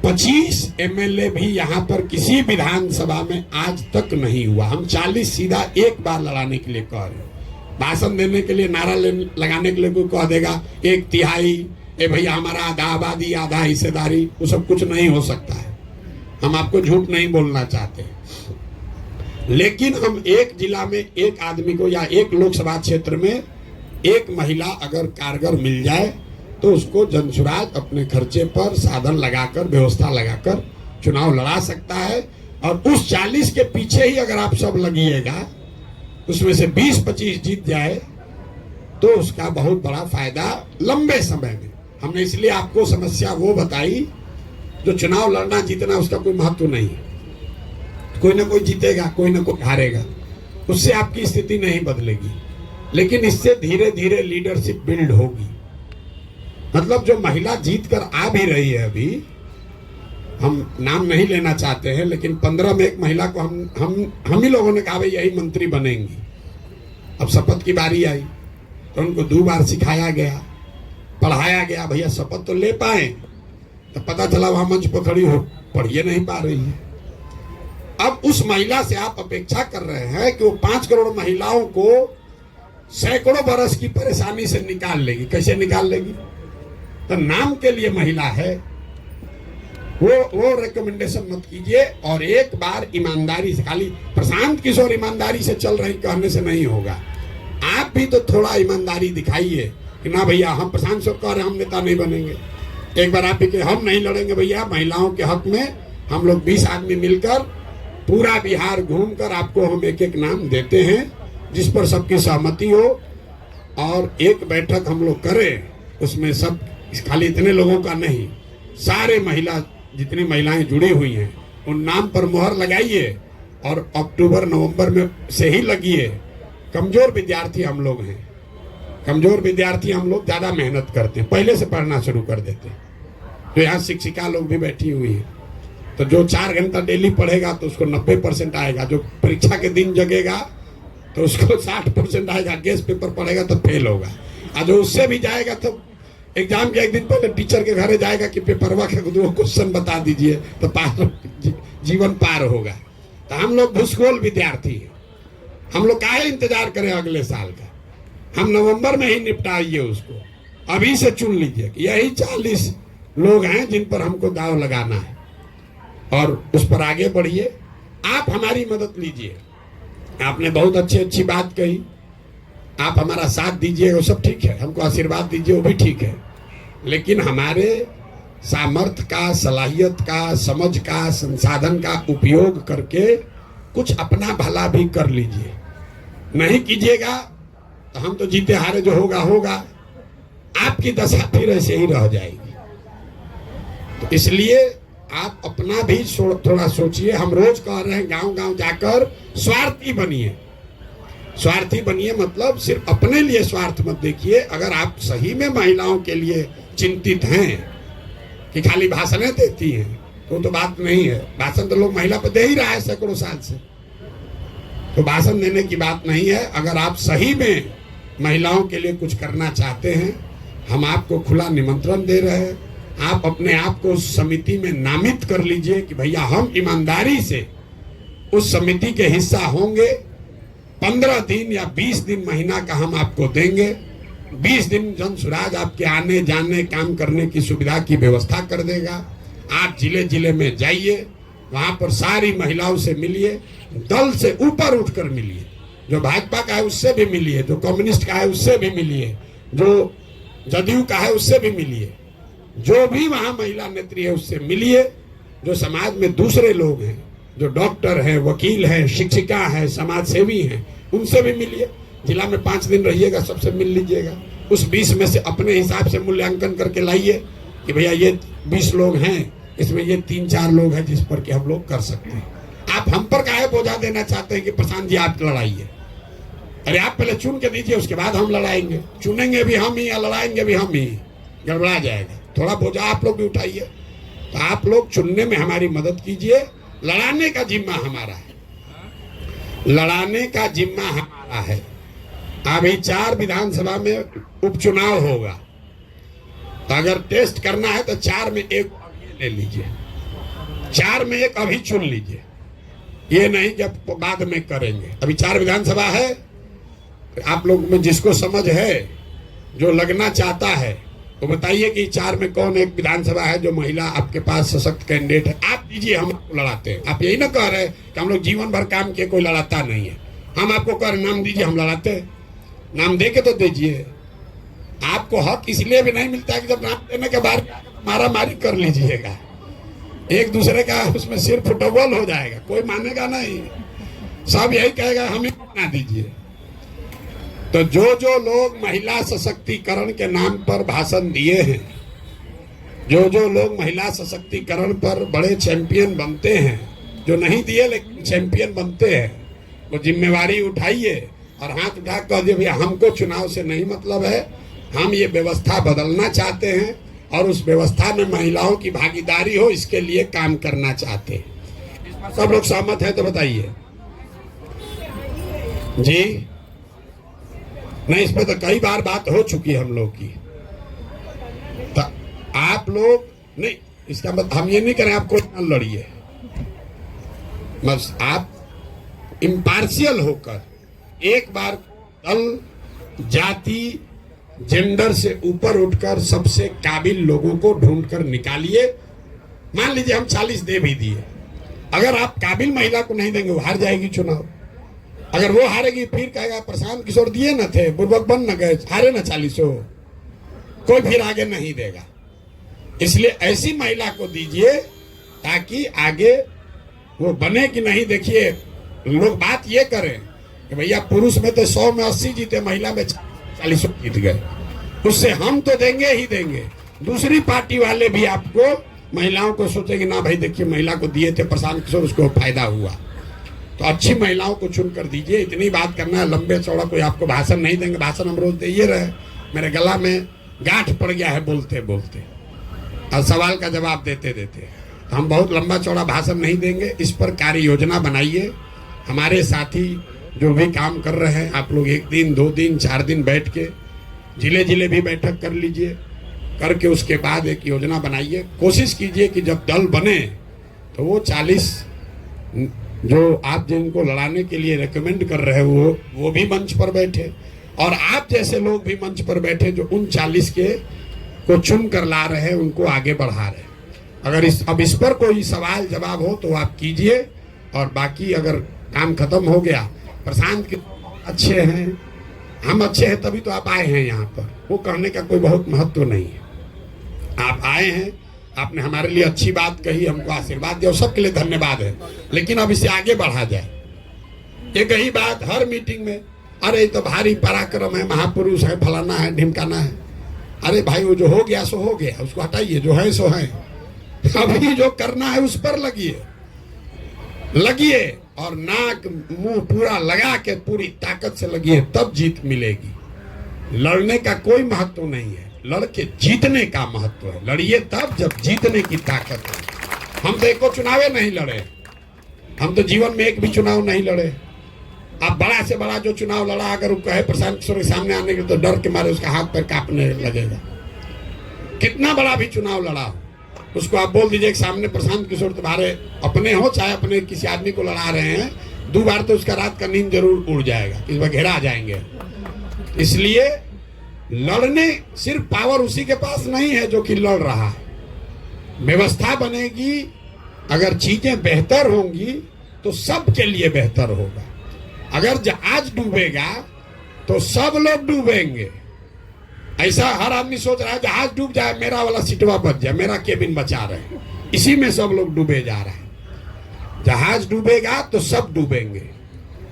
25 एमएलए भी यहाँ पर किसी विधानसभा में आज तक नहीं हुआ। हम 40 सीधा एक बार लड़ाने के लिए कह रहे हैं। भाषण देने के लिए, नारा लगाने के लिए कोई कह देगा 1/3, ए भैया हमारा आधा आबादी, आधा हिस्सेदारी, वो सब कुछ नहीं हो सकता है। हम आपको झूठ नहीं बोलना चाहते, लेकिन हम एक जिला में एक आदमी को या एक लोकसभा क्षेत्र में एक महिला अगर कारगर मिल जाए तो उसको जनसुराज अपने खर्चे पर साधन लगाकर, व्यवस्था लगाकर चुनाव लड़ा सकता है। और उस 40 के पीछे ही अगर आप सब लगिएगा, उसमें से 20-25 जीत जाए तो उसका बहुत बड़ा फायदा लंबे समय में। हमने इसलिए आपको समस्या वो बताई, जो चुनाव लड़ना जीतना उसका कोई महत्व नहीं है। कोई ना कोई जीतेगा, कोई ना कोई हारेगा, उससे आपकी स्थिति नहीं बदलेगी, लेकिन इससे धीरे धीरे लीडरशिप बिल्ड होगी। मतलब जो महिला जीत कर आ भी रही है, अभी हम नाम नहीं लेना चाहते हैं, लेकिन 15 में एक महिला को हम ही लोगों ने कहा भाई यही मंत्री बनेंगी। अब शपथ की बारी आई तो उनको 2 बार सिखाया गया, पढ़ाया गया, भैया शपथ तो ले पाए, तो पता चला वहां मंच पर खड़ी हो पढ़िए नहीं पा रही है। अब उस महिला से आप अपेक्षा कर रहे हैं कि वो 5 करोड़ महिलाओं को सैकड़ों बरस की परेशानी से निकाल लेगी। कैसे निकाल लेगी? तो नाम के लिए महिला है, वो रिकमेंडेशन मत कीजिए। और एक बार ईमानदारी से, खाली प्रशांत किशोर ईमानदारी से चल रही कहने से नहीं होगा, आप भी तो थोड़ा ईमानदारी दिखाइए कि ना भैया हम प्रशांत किशोर कह रहे हम नेता नहीं बनेंगे। एक बार आप कि हम नहीं लड़ेंगे भैया, महिलाओं के हक में हम लोग 20 आदमी मिलकर पूरा बिहार घूमकर आपको हम एक नाम देते हैं, जिस पर सबकी सहमति हो, और एक बैठक हम लोग करें, उसमें सब, खाली इतने लोगों का नहीं, सारे महिला, जितनी महिलाएं जुड़ी हुई हैं उन नाम पर मोहर लगाइए और अक्टूबर-नवंबर में से ही लगिए। कमजोर विद्यार्थी हम लोग हैं, कमजोर विद्यार्थी हम लोग ज्यादा मेहनत करते हैं, पहले से पढ़ना शुरू कर देते हैं। तो यहाँ शिक्षिका लोग भी बैठी हुई हैं, तो जो 4 घंटा डेली पढ़ेगा तो उसको 90% आएगा, जो परीक्षा के दिन जगेगा तो उसको 60% आएगा, गेस्ट पेपर पढ़ेगा तो फेल होगा, और जो उससे भी जाएगा तो एग्जाम के एक दिन पहले टीचर के घरे जाएगा कि पेपरवा के 2 क्वेश्चन बता दीजिए तो जीवन पार होगा। तो हम लोग भूसगोल विद्यार्थी हैं, हम लोग काहे इंतजार करें अगले साल का, हम नवंबर में ही निपटाइए उसको, अभी से चुन लीजिए कि यही 40 लोग हैं जिन पर हमको दाव लगाना है, और उस पर आगे बढ़िए। आप हमारी मदद लीजिए। आपने बहुत अच्छी बात कही, आप हमारा साथ दीजिए, वो सब ठीक है, हमको आशीर्वाद दीजिए, वो भी ठीक है, लेकिन हमारे सामर्थ्य का, सलाहियत का, समझ का, संसाधन का उपयोग करके कुछ अपना भला भी कर लीजिए। नहीं कीजिएगा तो हम तो जीते हारे जो होगा होगा, आपकी दशा फिर ऐसे ही रह जाएगी। तो इसलिए आप अपना भी थोड़ा सोचिए। हम रोज कह रहे हैं गांव गांव जाकर स्वार्थी बनिए, स्वार्थी बनिए मतलब सिर्फ अपने लिए स्वार्थ मत देखिए। अगर आप सही में महिलाओं के लिए चिंतित हैं कि खाली भाषणें देती हैं तो बात नहीं है। भाषण तो लोग महिला पर दे ही रहा है सैकड़ों साल से, तो भाषण देने की बात नहीं है। अगर आप सही में महिलाओं के लिए कुछ करना चाहते हैं, हम आपको खुला निमंत्रण दे रहे हैं। आप अपने आप को उस समिति में नामित कर लीजिए कि भैया हम ईमानदारी से उस समिति के हिस्सा होंगे। 15 दिन या 20 दिन महीना का हम आपको देंगे। 20 दिन जनसुराज आपके आने जाने काम करने की सुविधा की व्यवस्था कर देगा। आप जिले जिले में जाइए, वहां पर सारी महिलाओं से मिलिए, दल से ऊपर उठकर मिलिए, जो भाजपा का है उससे भी मिलिए, जो कम्युनिस्ट का है उससे भी मिलिए, जो जदयू का है उससे भी मिलिए, जो भी वहां महिला नेत्री है उससे मिलिए, जो समाज में दूसरे लोग हैं, जो डॉक्टर है, वकील है, शिक्षिका है, समाज सेवी हैं, उनसे भी मिलिए। जिला में 5 दिन रहिएगा, सबसे मिल लीजिएगा। उस 20 में से अपने हिसाब से मूल्यांकन करके लाइए कि भैया ये 20 लोग हैं, इसमें ये 3-4 लोग हैं जिस पर कि हम लोग कर सकते हैं। आप आप हम पर काहे बोझा देना चाहते हैं कि प्रशांत जी आप लड़ाइए? अरे आप पहले चुन के दीजिए, उसके बाद हम लड़ाएंगे। चुनेंगे भी हम ही या लड़ाएंगे भी हम ही, गड़बड़ा जाएगा। थोड़ा बोझा आप लोग भी उठाइए। तो आप लोग चुनने में हमारी मदद कीजिए। लड़ाने का जिम्मा हमारा है, लड़ाने का जिम्मा हमारा है। अभी 4 विधानसभा में उपचुनाव होगा, तो अगर टेस्ट करना है तो 4 में 1 ले लीजिए, 4 में 1 अभी चुन लीजिए। ये नहीं जब बाद में करेंगे। अभी 4 विधानसभा है। आप लोग में जिसको समझ है, जो लगना चाहता है, तो बताइए कि 4 में कौन एक विधानसभा है जो महिला आपके पास सशक्त कैंडिडेट है? आप दीजिए, हम आपको लड़ाते हैं। आप यही ना कह रहे कि हम लोग जीवन भर काम किए, कोई लड़ाता नहीं है। हम आपको कह रहे नाम दीजिए, हम लड़ाते हैं। नाम दे के तो दीजिए। आपको हक इसलिए भी नहीं मिलता कि जब नाम देने के बाद मारा मारी कर लीजिएगा, एक दूसरे का उसमें सिर फुटबॉल हो जाएगा, कोई मानेगा नहीं। सब यही कहेगा हम ही बना दीजिए। तो जो लोग महिला सशक्तिकरण के नाम पर भाषण दिए हैं, जो लोग महिला सशक्तिकरण पर बड़े चैंपियन बनते हैं, जो नहीं दिए लेकिन चैंपियन बनते हैं, वो जिम्मेवारी उठाइए और हाथ उठा कर दिए भैया हमको चुनाव से नहीं मतलब है, हम ये व्यवस्था बदलना चाहते हैं और उस व्यवस्था में महिलाओं की भागीदारी हो, इसके लिए काम करना चाहते हैं। सब लोग सहमत हैं तो बताइए जी। नहीं, इस पर तो कई बार बात हो चुकी है हम लोग की। तो आप लोग नहीं, इसका मतलब हम ये नहीं करें आपको न लड़िए, बस आप इम्पार्शियल होकर एक बार दल, जाति, जेंडर से ऊपर उठकर सबसे काबिल लोगों को ढूंढकर निकालिए। मान लीजिए हम 40 दे भी दिए, अगर आप काबिल महिला को नहीं देंगे वो हार जाएगी चुनाव। अगर वो हारेगी फिर कहेगा प्रशांत किशोर दिए न थे, बुर्बक बन न गए, हारे न 40, कोई फिर आगे नहीं देगा। इसलिए ऐसी महिला को दीजिए ताकि आगे वो बने कि नहीं। देखिए लोग बात ये करें कि भैया पुरुष में तो 100 में 80 जीते, महिला में 40 जीत गए, उससे हम तो देंगे ही देंगे। दूसरी पार्टी वाले भी आपको महिलाओं को सोचेंगे ना भाई देखिए महिला को दिए थे प्रशांत किशोर, उसको फायदा हुआ। तो अच्छी महिलाओं को चुनकर दीजिए। इतनी बात करना है, लंबे चौड़ा कोई आपको भाषण नहीं देंगे। भाषण हम रोज दे ही रहे, मेरे गला में गांठ पड़ गया है बोलते बोलते और सवाल का जवाब देते देते। तो हम बहुत लंबा चौड़ा भाषण नहीं देंगे। इस पर कार्य योजना बनाइए। हमारे साथी जो भी काम कर रहे हैं, आप लोग 1 दिन 2 दिन 4 दिन बैठ के जिले जिले भी बैठक कर लीजिए, करके उसके बाद एक योजना बनाइए। कोशिश कीजिए कि जब दल बने तो वो 40 जो आप जिनको लड़ाने के लिए रेकमेंड कर रहे हो वो भी मंच पर बैठे और आप जैसे लोग भी मंच पर बैठे जो उन 40 के को चुन कर ला रहे हैं, उनको आगे बढ़ा रहे हैं। अगर अब इस पर कोई सवाल जवाब हो तो आप कीजिए, और बाकी अगर काम खत्म हो गया, प्रशांत के अच्छे हैं, हम अच्छे हैं तभी तो आप आए हैं यहाँ पर, वो कहने का कोई बहुत महत्व नहीं है। आप आए हैं, आपने हमारे लिए अच्छी बात कही, हमको आशीर्वाद दिया, सबके लिए धन्यवाद है। लेकिन अब इसे आगे बढ़ा जाए। ये कही बात हर मीटिंग में, अरे तो भारी पराक्रम है, महापुरुष है, फलाना है, ढिमकाना है। अरे भाई वो जो हो गया सो हो गया, उसको हटाइए, जो है सो है। अभी जो करना है उस पर लगिए और नाक मुंह पूरा लगा के पूरी ताकत से लगिए, तब जीत मिलेगी। लड़ने का कोई महत्व नहीं है, लड़के जीतने का महत्व है। लड़िए तब जब जीतने की ताकत है। हम तो एको चुनावे नहीं लड़े, हम तो जीवन में एक भी चुनाव नहीं लड़े। अब बड़ा से बड़ा जो चुनाव लड़ा, अगर वो कहे प्रशांत किशोर के सामने आने के, तो डर के मारे उसका हाथ पैर कांपने लगेगा। कितना बड़ा भी चुनाव लड़ा, उसको आप बोल दीजिए कि सामने प्रशांत किशोर तुम्हारे अपने हो चाहे अपने किसी आदमी को लड़ा रहे हैं, 2 बार तो उसका रात का नींद जरूर उड़ जाएगा, इस बार घेरा जाएंगे। इसलिए लड़ने सिर्फ पावर उसी के पास नहीं है जो कि लड़ रहा है। व्यवस्था बनेगी, अगर चीजें बेहतर होंगी तो सबके लिए बेहतर होगा। अगर जहाज डूबेगा तो सब लोग डूबेंगे। ऐसा हर आदमी सोच रहा है जहाज डूब जाए, मेरा वाला सीटवा बच जाए, मेरा केबिन बचा रहे, इसी में सब लोग डूबे जा रहे हैं। जहाज डूबेगा तो सब डूबेंगे।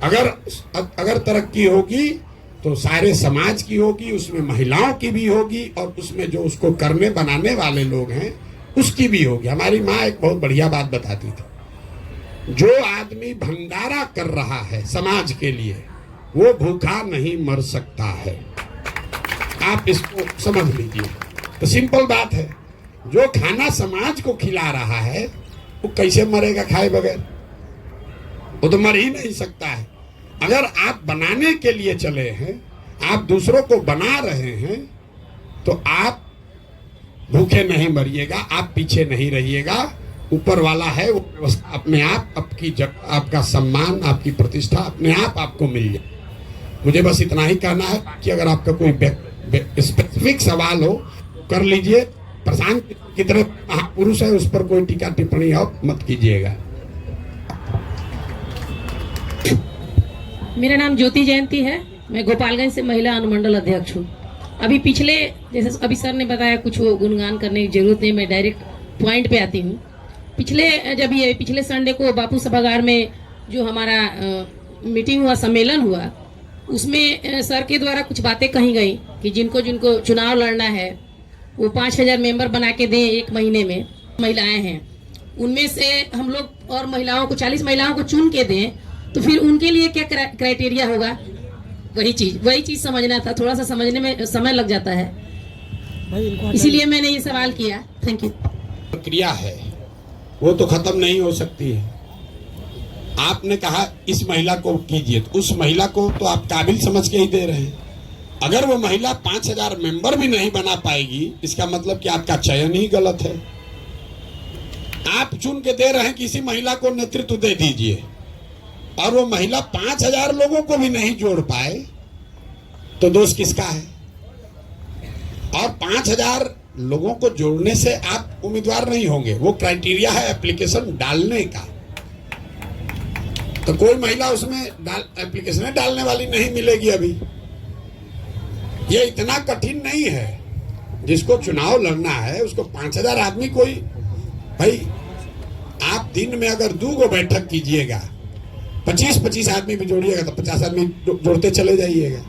अगर तरक्की होगी तो सारे समाज की होगी, उसमें महिलाओं की भी होगी, और उसमें जो उसको करने बनाने वाले लोग हैं उसकी भी होगी। हमारी माँ एक बहुत बढ़िया बात बताती थी जो आदमी भंडारा कर रहा है समाज के लिए, वो भूखा नहीं मर सकता है। आप इसको समझ लीजिए। तो सिंपल बात है, जो खाना समाज को खिला रहा है वो कैसे मरेगा खाए बगैर? वो तो मर ही नहीं सकता है। अगर आप बनाने के लिए चले हैं, आप दूसरों को बना रहे हैं, तो आप भूखे नहीं मरिएगा, आप पीछे नहीं रहिएगा। ऊपर वाला है वो व्यवस्था अपने आप, आपकी जगह, आपका सम्मान, आपकी प्रतिष्ठा अपने आप आपको मिल जाए। मुझे बस इतना ही कहना है कि अगर आपका कोई स्पेसिफिक सवाल हो कर लीजिए। प्रशांत कितने महापुरुष है उस पर कोई टीका टिप्पणी आप मत कीजिएगा। मेरा नाम ज्योति जयंती है, मैं गोपालगंज से महिला अनुमंडल अध्यक्ष हूँ। अभी पिछले, जैसे अभी सर ने बताया, कुछ वो गुणगान करने की जरूरत नहीं, मैं डायरेक्ट पॉइंट पे आती हूँ। पिछले संडे को बापू सभागार में जो हमारा मीटिंग हुआ, सम्मेलन हुआ, उसमें सर के द्वारा कुछ बातें कही गई कि जिनको जिनको चुनाव लड़ना है वो 5000 मेंबर बना के दें 1 महीने में। महिलाएं हैं, उनमें से हम लोग और महिलाओं को 40 महिलाओं को चुन के दें, तो फिर उनके लिए क्या क्राइटेरिया होगा? वही चीज समझना था। थोड़ा सा समझने में समय लग जाता है, इसीलिए मैंने ये सवाल किया। Thank you. प्रक्रिया है वो तो खत्म नहीं हो सकती है। आपने कहा इस महिला को कीजिए, तो उस महिला को तो आप काबिल समझ के ही दे रहे हैं। अगर वो महिला 5000 मेंबर भी नहीं बना पाएगी, इसका मतलब कि आपका चयन ही गलत है। आप चुन के दे रहे हैं कि इसी महिला को नेतृत्व दे दीजिए, और वो महिला 5000 लोगों को भी नहीं जोड़ पाए, तो दोष किसका है? और 5000 लोगों को जोड़ने से आप उम्मीदवार नहीं होंगे। वो क्राइटेरिया है एप्लीकेशन डालने का। तो कोई महिला उसमें एप्लीकेशन डालने वाली नहीं मिलेगी। अभी ये इतना कठिन नहीं है। जिसको चुनाव लड़ना है उसको 5000 आदमी, कोई भाई आप दिन में अगर 2 बैठक कीजिएगा, 25-25 आदमी भी जोड़िएगा, तो 50 आदमी जोड़ते चले जाइएगा।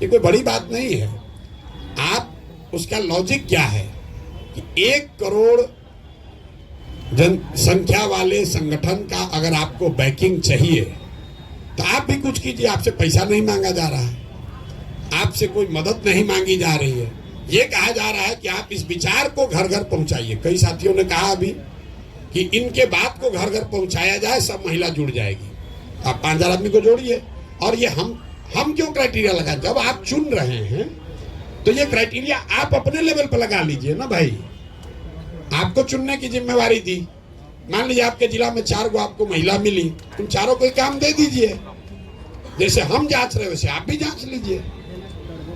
ये कोई बड़ी बात नहीं है। आप उसका लॉजिक क्या है कि 1 करोड़ जनसंख्या वाले संगठन का अगर आपको बैकिंग चाहिए, तो आप भी कुछ कीजिए। आपसे पैसा नहीं मांगा जा रहा है, आपसे कोई मदद नहीं मांगी जा रही है। ये कहा जा रहा है कि आप इस विचार को घर घर पहुंचाइए। कई साथियों ने कहा अभी कि इनके बात को घर घर पहुंचाया जाए, सब महिला जुड़ जाएगी। आप 5000 आदमी को जोड़िए। और ये हम क्यों क्राइटेरिया लगाएं? जब आप चुन रहे हैं तो ये क्राइटेरिया आप अपने लेवल पर लगा लीजिए ना भाई। आपको चुनने की जिम्मेवारी दी। मान लीजिए आपके जिला में 4 गो आपको महिला मिली, तुम चारों को काम दे दीजिए। जैसे हम जांच रहे वैसे आप भी जांच लीजिए।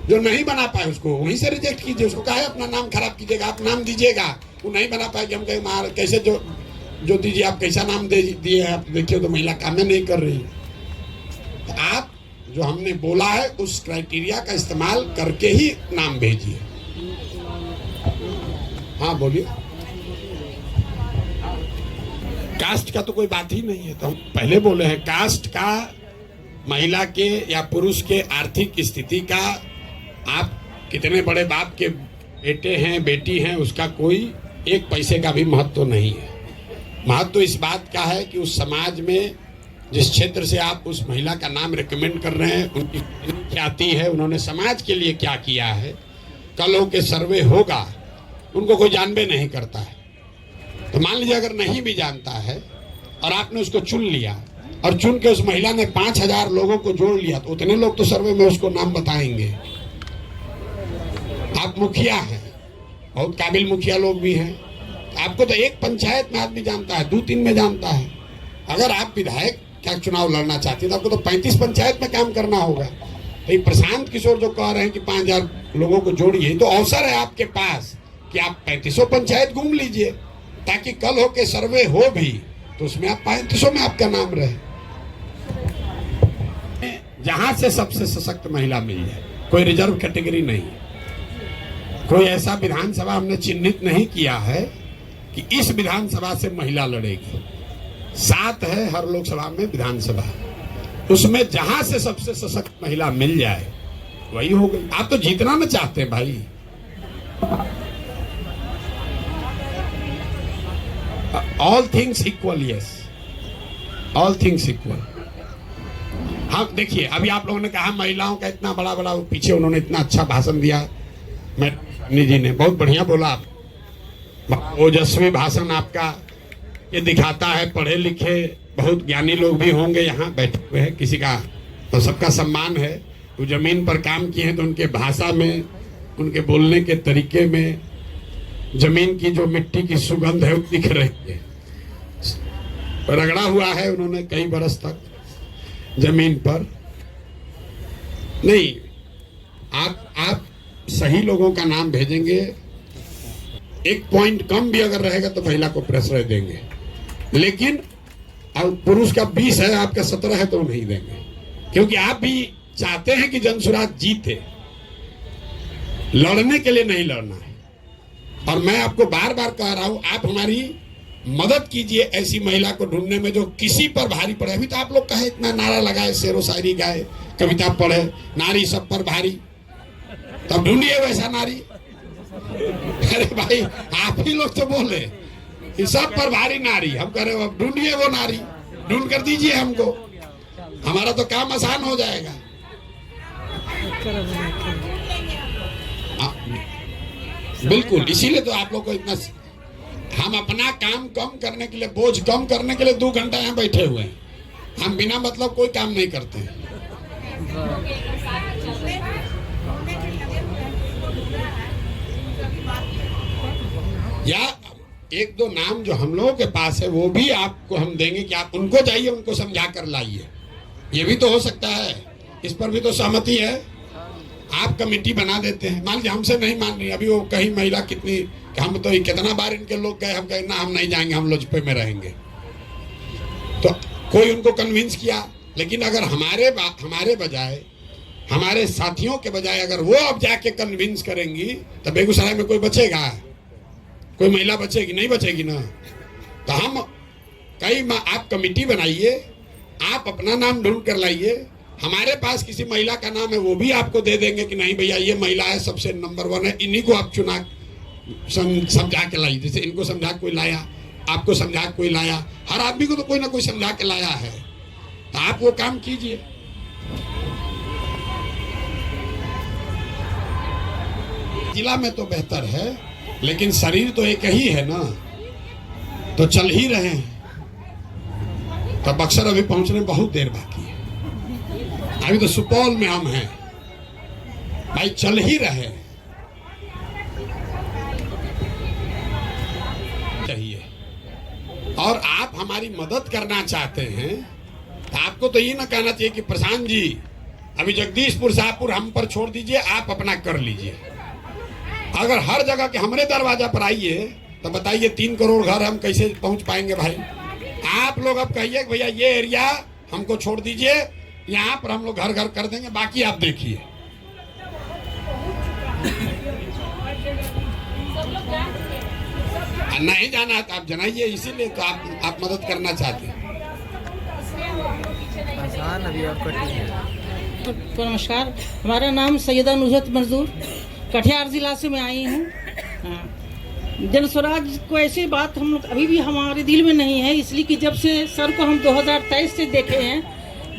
जो नहीं बना पाए उसको वहीं से रिजेक्ट कीजिए। उसको कहा अपना नाम खराब कीजिएगा, आप नाम दीजिएगा। वो नहीं बना पाएगी, हम कहें मार कैसे जो दीजिए, आप कैसा नाम दे दिए, आप देखिए तो महिला काम नहीं कर रही। तो आप जो हमने बोला है उस क्राइटेरिया का इस्तेमाल करके ही नाम भेजिए। हाँ बोलिए। कास्ट का तो कोई बात ही नहीं है। तो हम पहले बोले हैं कास्ट का, महिला के या पुरुष के आर्थिक स्थिति का, आप कितने बड़े बाप के बेटे हैं बेटी हैं, उसका कोई 1 पैसे का भी महत्व नहीं है। महत्व इस बात का है कि उस समाज में जिस क्षेत्र से आप उस महिला का नाम रिकमेंड कर रहे हैं, उनकी ख्याति है, उन्होंने समाज के लिए क्या किया है। कल हो के सर्वे होगा, उनको कोई जानबे नहीं करता है। तो मान लीजिए अगर नहीं भी जानता है और आपने उसको चुन लिया, और चुन के उस महिला ने 5000 लोगों को जोड़ लिया, तो उतने लोग तो सर्वे में उसको नाम बताएंगे। आप मुखिया हैं, बहुत काबिल मुखिया लोग भी हैं, आपको तो 1 पंचायत में आदमी जानता है, 2-3 में जानता है। अगर आप विधायक का चुनाव लड़ना चाहते हैं तो आपको तो 35 पंचायत में काम करना होगा। तो प्रशांत किशोर जो कह रहे हैं कि 5000 लोगों को जोड़िए, तो अवसर है आपके पास कि आप 3500 पंचायत घूम लीजिए, ताकि कल हो के सर्वे हो भी तो उसमें आप 3500 में आपका नाम रहे। जहां से सबसे सशक्त महिला मिल जाए, कोई रिजर्व कैटेगरी नहीं, कोई ऐसा विधानसभा हमने चिन्हित नहीं किया है कि इस विधानसभा से महिला लड़ेगी। 7 है हर लोकसभा में विधानसभा, उसमें जहां से सबसे सशक्त महिला मिल जाए वही हो गई। आप तो जीतना ना चाहते हैं भाई। All things equal, yes. All things equal. हाँ देखिए, अभी आप लोगों ने कहा महिलाओं का इतना बड़ा बड़ा, पीछे उन्होंने इतना अच्छा भाषण दिया, मैडम जी ने बहुत बढ़िया बोला, आप ओजस्वी भाषण आपका, ये दिखाता है पढ़े लिखे बहुत ज्ञानी लोग भी होंगे यहाँ बैठे हुए हैं, किसी का तो सबका सम्मान है। वो जमीन पर काम किए हैं तो उनके भाषा में, उनके बोलने के तरीके में जमीन की जो मिट्टी की सुगंध है वो दिख रही है। रगड़ा हुआ है उन्होंने कई बरस तक जमीन पर। नहीं, आप सही लोगों का नाम भेजेंगे, एक पॉइंट कम भी अगर रहेगा तो महिला को प्रश्रय देंगे, लेकिन अब पुरुष का 20 है, आपका 17 है तो नहीं देंगे, क्योंकि आप भी चाहते हैं कि जनसुराज जीते, लड़ने के लिए नहीं लड़ना है। और मैं आपको बार बार कह रहा हूं, आप हमारी मदद कीजिए ऐसी महिला को ढूंढने में जो किसी पर भारी पड़े। अभी तो आप लोग कहे इतना नारा लगाए, शेरो शायरी गाए, कविता पढ़े, नारी सब पर भारी, तब ढूंढिए वैसा नारी। अरे भाई, आप ही लोग तो बोले कि सब पर भारी नारी, हम कह रहे हो अब ढूंढिए वो नारी, ढूंढ कर दीजिए हमको, हमारा तो काम आसान हो जाएगा। बिल्कुल, इसीलिए तो आप लोग को इतना, हम अपना काम कम करने के लिए, बोझ कम करने के लिए 2 घंटा यहाँ बैठे हुए हैं। हम बिना मतलब कोई काम नहीं करते हैं। या 1-2 नाम जो हम लोगों के पास है वो भी आपको हम देंगे कि आप उनको जाइए, उनको समझा कर लाइए। ये भी तो हो सकता है, इस पर भी तो सहमति है। आप कमेटी बना देते हैं, मान लीजिए हमसे नहीं मान रही, अभी वो कहीं महिला कितनी, हम तो कितना बार इनके लोग गए, हम कहे ना हम नहीं जाएंगे, हम लोजपे में रहेंगे, तो कोई उनको कन्विंस किया। लेकिन अगर हमारे बजाय, हमारे साथियों के बजाय अगर वो अब जाके कन्विंस करेंगी तो बेगूसराय में कोई बचेगा? कोई महिला बचेगी? नहीं बचेगी ना। तो हम आप कमेटी बनाइए, आप अपना नाम ढूंढ कर लाइए, हमारे पास किसी महिला का नाम है वो भी आपको दे देंगे कि नहीं भैया ये महिला है, सबसे नंबर 1 है, इन्हीं को आप चुना समझा के लाइए। जैसे इनको समझा कोई लाया, आपको समझा कोई लाया, हर आदमी को तो कोई ना कोई समझा के लाया है, तो आप वो काम कीजिए। जिला में तो बेहतर है, लेकिन शरीर तो एक ही है ना, तो चल ही रहे हैं। तो बक्सर अभी पहुंचने बहुत देर बाकी है, अभी तो सुपौल में हम हैं भाई, चल ही रहे चाहिए। और आप हमारी मदद करना चाहते हैं तो आपको तो ये ना कहना चाहिए कि प्रशांत जी अभी जगदीशपुर शाहपुर हम पर छोड़ दीजिए, आप अपना कर लीजिए। अगर हर जगह के हमारे दरवाजा पर आइए तो बताइए 3 करोड़ घर हम कैसे पहुंच पाएंगे भाई? आप लोग अब कहिए भैया ये एरिया हमको छोड़ दीजिए, यहाँ पर हम लोग घर घर कर देंगे, बाकी आप देखिए। नहीं जाना है तो आप जनाइए, इसीलिए तो आप मदद करना चाहते हैं। तो नमस्कार, हमारा नाम सैयदा नुसरत मंजूर, कटिहार जिला से मैं आई हूँ। जनस्वराज को ऐसी बात हम लोग अभी भी हमारे दिल में नहीं है, इसलिए कि जब से सर को हम 2023 से देखे हैं,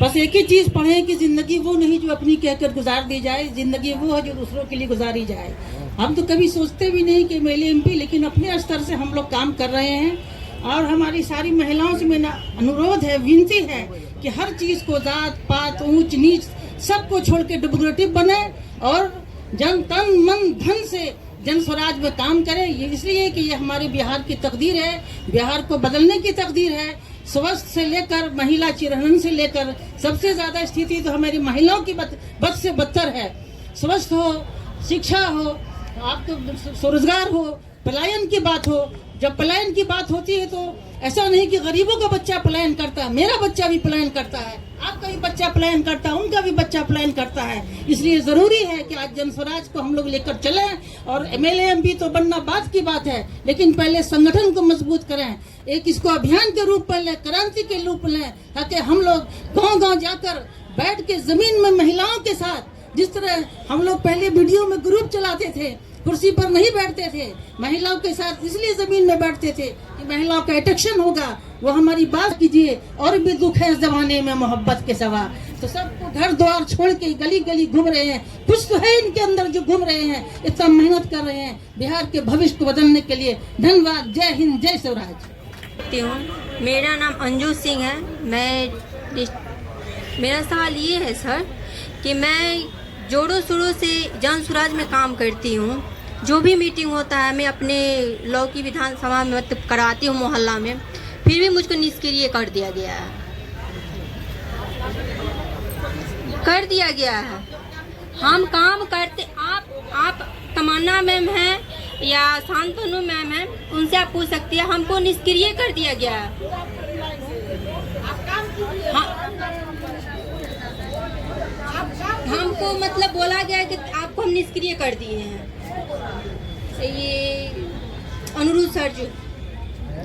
बस एक ही चीज़ पढ़े हैं कि ज़िंदगी वो नहीं जो अपनी कहकर गुजार दी जाए, ज़िंदगी वो है जो दूसरों के लिए गुजारी जाए। हम तो कभी सोचते भी नहीं कि मेले MP, लेकिन अपने स्तर से हम लोग काम कर रहे हैं। और हमारी सारी महिलाओं से मेरा अनुरोध है, विनती है कि हर चीज़ को, जात पात ऊंच नीच सबको छोड़ के डेमोक्रेटिक बने और जन तन मन धन से जन स्वराज में काम करें। ये इसलिए कि ये हमारे बिहार की तकदीर है, बिहार को बदलने की तकदीर है। स्वास्थ्य से लेकर महिला चिरहरण से लेकर सबसे ज़्यादा स्थिति तो हमारी महिलाओं की बद से बदतर है। स्वास्थ्य हो, शिक्षा हो, आपको स्वरोजगार हो, पलायन की बात हो। जब पलायन की बात होती है तो ऐसा नहीं कि गरीबों का बच्चा पलायन करता है, मेरा बच्चा भी पलायन करता है, आपका भी बच्चा पलायन करता है, उनका भी बच्चा पलायन करता है। इसलिए ज़रूरी है कि आज जनस्वराज को हम लोग लेकर चलें। और MLA MP तो बनना बात की बात है, लेकिन पहले संगठन को मजबूत करें, एक इसको अभियान के रूप में लें, क्रांति के रूप में लें, ताकि हम लोग गाँव-गाँव जाकर बैठ के ज़मीन में महिलाओं के साथ, जिस तरह हम लोग पहले वीडियो में ग्रुप चलाते थे, कुर्सी पर नहीं बैठते थे, महिलाओं के साथ इसलिए जमीन में बैठते थे कि महिलाओं का अट्रैक्शन होगा। वो हमारी बात कीजिए, और भी दुख है जमाने में मोहब्बत के सिवा। तो सबको घर द्वार छोड़ के गली गली घूम रहे हैं। कुछ तो है इनके अंदर जो घूम रहे हैं, इतना मेहनत कर रहे हैं बिहार के भविष्य को बदलने के लिए। धन्यवाद। जय हिंद, जय स्वराज। मेरा नाम अंजू सिंह है। मेरा सवाल ये है सर कि मैं जोड़ों शोरों से जन स्वराज में काम करती हूँ। जो भी मीटिंग होता है मैं अपने लौकी विधानसभा में मतलब कराती हूँ मोहल्ला में, फिर भी मुझको निष्क्रिय कर दिया गया है। हम काम करते, आप तमन्ना मैम हैं या शांतनु मैम हैं, उनसे आप पूछ सकती है। हमको निष्क्रिय कर दिया गया है। हमको मतलब बोला गया कि आपको हम निष्क्रिय कर दिए हैं। ये अनुरुद्ध सर जो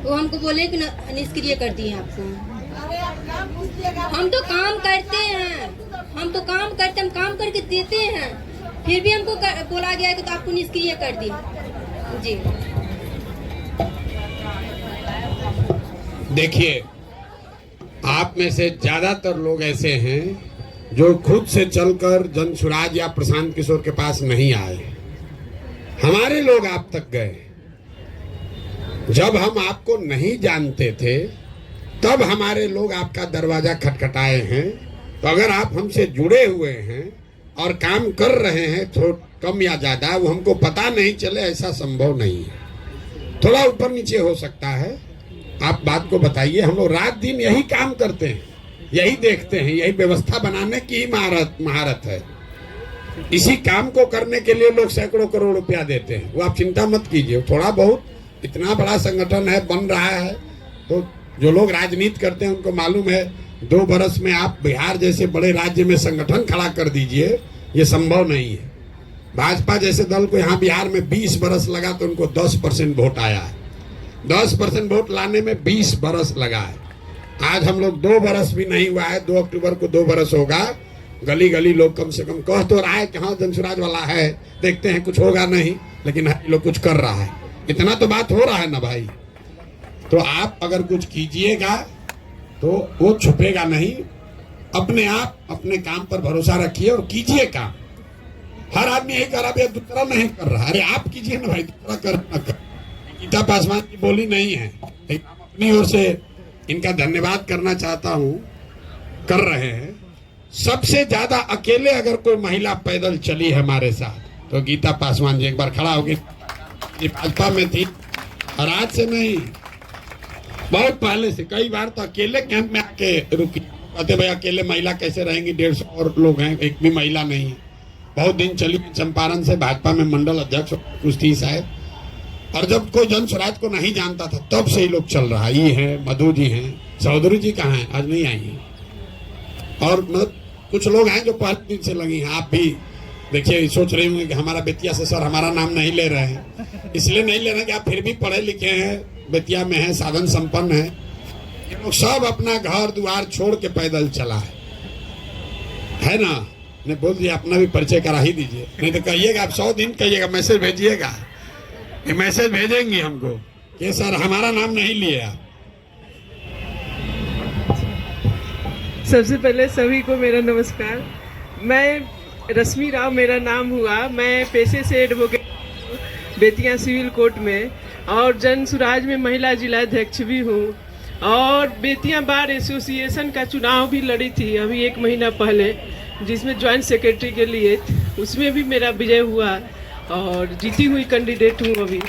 वो हमको बोले कि निष्क्रिय कर दिए आपको। हम तो काम करते हैं, हम काम करके देते हैं, फिर भी हमको बोला गया है कि तो आपको निष्क्रिय कर दिए। जी देखिए, आप में से ज्यादातर लोग ऐसे हैं जो खुद से चलकर जन स्वराज या प्रशांत किशोर के पास नहीं आए। हमारे लोग आप तक गए। जब हम आपको नहीं जानते थे तब हमारे लोग आपका दरवाजा खटखटाए हैं। तो अगर आप हमसे जुड़े हुए हैं और काम कर रहे हैं, थोड़ा कम या ज्यादा, वो हमको पता नहीं चले, ऐसा संभव नहीं है। थोड़ा ऊपर नीचे हो सकता है। आप बात को बताइए। हम लोग रात दिन यही काम करते हैं, यही देखते हैं, यही व्यवस्था बनाने की महारत है। इसी काम को करने के लिए लोग सैकड़ों करोड़ रुपया देते हैं। वो आप चिंता मत कीजिए। थोड़ा बहुत, इतना बड़ा संगठन है, बन रहा है। तो जो लोग राजनीति करते हैं उनको मालूम है 2 बरस में आप बिहार जैसे बड़े राज्य में संगठन खड़ा कर दीजिए, ये संभव नहीं है। भाजपा जैसे दल को यहाँ बिहार में 20 बरस लगा तो उनको 10% वोट आया है। 10% वोट लाने में 20 बरस लगा है। आज हम लोग 2 बरस भी नहीं हुआ है। 2 अक्टूबर को 2 बरस होगा। गली गली लोग कम से कम कह तो रहा है कि हाँ जनसुराज वाला है, देखते हैं कुछ होगा नहीं, लेकिन लोग कुछ कर रहा है। इतना तो बात हो रहा है ना भाई। तो आप अगर कुछ कीजिएगा तो वो छुपेगा नहीं। अपने आप अपने काम पर भरोसा रखिए और कीजिए काम। हर आदमी यही कर रहा है, दूसरा नहीं कर रहा। अरे आप कीजिए ना भाई, दूसरा कर ना कर। गीता पासवान की बोली नहीं है। अपनी ओर से इनका धन्यवाद करना चाहता हूँ, कर रहे हैं। सबसे ज्यादा अकेले अगर कोई महिला पैदल चली है हमारे साथ तो गीता पासवान जी। एक बार खड़ा होगी, भाजपा में थी और आज से नहीं, बहुत पहले से। कई बार तो अकेले कैंप में आके रुकी, कहते भाई अकेले महिला कैसे रहेंगी, 150 और लोग हैं, एक भी महिला नहीं है। बहुत दिन चली चंपारण से भाजपा में मंडल अध्यक्ष कुछ थी शायद। और जब कोई जन स्वराज को नहीं जानता था तब से ही लोग चल रहा है। ये है मधु जी हैं, चौधरी जी कहाँ हैं, आज नहीं आई हैं। और मतलब कुछ लोग हैं जो पहले दिन से लगी हैं। आप भी देखिए, सोच रहे होंगे कि हमारा बेतिया से सर हमारा नाम नहीं ले रहे हैं। इसलिए नहीं ले रहे हैं कि आप फिर भी पढ़े लिखे हैं, बेतिया में हैं, साधन संपन्न हैं। ये लोग सब अपना घर द्वार छोड़ के पैदल चला है ना। नहीं बोल दिया, अपना भी परिचय करा ही दीजिए। नहीं तो कहिएगा, आप 100 दिन कहिएगा, मैसेज भेजिएगा, ये मैसेज भेजेंगे हमको कि सर हमारा नाम नहीं लिया। सबसे पहले सभी को मेरा नमस्कार। मैं रश्मि राव मेरा नाम हुआ। मैं पेशे से एडवोकेट बेतिया सिविल कोर्ट में और जन स्वराज में महिला जिलाध्यक्ष भी हूँ। और बेतिया बार एसोसिएशन का चुनाव भी लड़ी थी अभी 1 महीना पहले, जिसमें ज्वाइंट सेक्रेटरी के लिए, उसमें भी मेरा विजय हुआ और जीती हुई कैंडिडेट हूँ अभी।